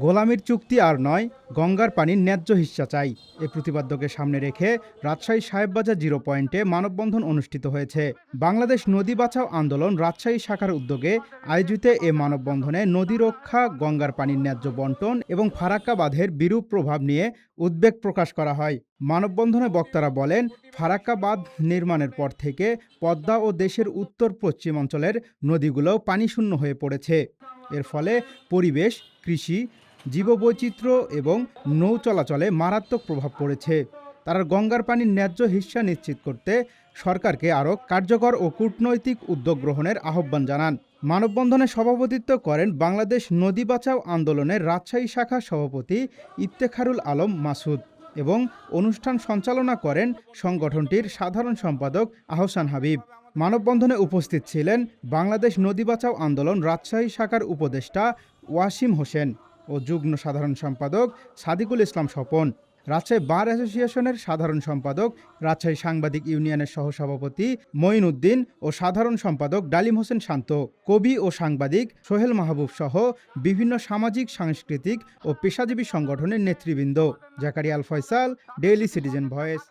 গোলামির চুক্তি আর নয়, গঙ্গার পানির ন্যায্য হিস্সা চাই। এ প্রতিপাদ্যকে সামনে রেখে রাজশাহী সাহেববাজার জিরো পয়েন্টে মানববন্ধন অনুষ্ঠিত হয়েছে। বাংলাদেশ নদী বাঁচাও আন্দোলন রাজশাহী শাখার উদ্যোগে আয়োজিত এ মানববন্ধনে নদী রক্ষা, গঙ্গার পানির ন্যায্য বন্টন এবং ফারাক্কা বাঁধের বিরূপ প্রভাব নিয়ে উদ্বেগ প্রকাশ করা হয়। মানববন্ধনে বক্তারা বলেন, ফারাক্কা বাঁধ নির্মাণের পর থেকে পদ্মা ও দেশের উত্তর পশ্চিম অঞ্চলের নদীগুলো পানিশূন্য হয়ে পড়েছে। এর ফলে পরিবেশ, কৃষি, জীববৈচিত্র্য এবং নৌ চলাচলে মারাত্মক প্রভাব পড়েছে। তারা গঙ্গার পানির ন্যায্য হিস্সা নিশ্চিত করতে সরকারকে আরও কার্যকর ও কূটনৈতিক উদ্যোগ গ্রহণের আহ্বান জানান। মানববন্ধনে সভাপতিত্ব করেন বাংলাদেশ নদী বাঁচাও আন্দোলনের রাজশাহী শাখার সভাপতি ইফতেখারুল আলম মাসুদ এবং অনুষ্ঠান সঞ্চালনা করেন সংগঠনটির সাধারণ সম্পাদক আহসান হাবিব। মানববন্ধনে উপস্থিত ছিলেন বাংলাদেশ নদী বাঁচাও আন্দোলন রাজশাহী শাখার উপদেষ্টা ওয়াসিম হোসেন ও যুগ্ম সাধারণ সম্পাদক সাদিকুল ইসলাম স্বপন, রাজশাহী বার অ্যাসোসিয়েশনের সাধারণ সম্পাদক, রাজশাহী সাংবাদিক ইউনিয়নের সহসভাপতি মঈন উদ্দিন ও সাধারণ সম্পাদক ডালিম হোসেন শান্ত, কবি ও সাংবাদিক সোহেল মাহবুব সহ বিভিন্ন সামাজিক, সাংস্কৃতিক ও পেশাজীবী সংগঠনের নেতৃবৃন্দ। জাকারিয়া আল ফয়সাল, ডেইলি সিটিজেন ভয়েস।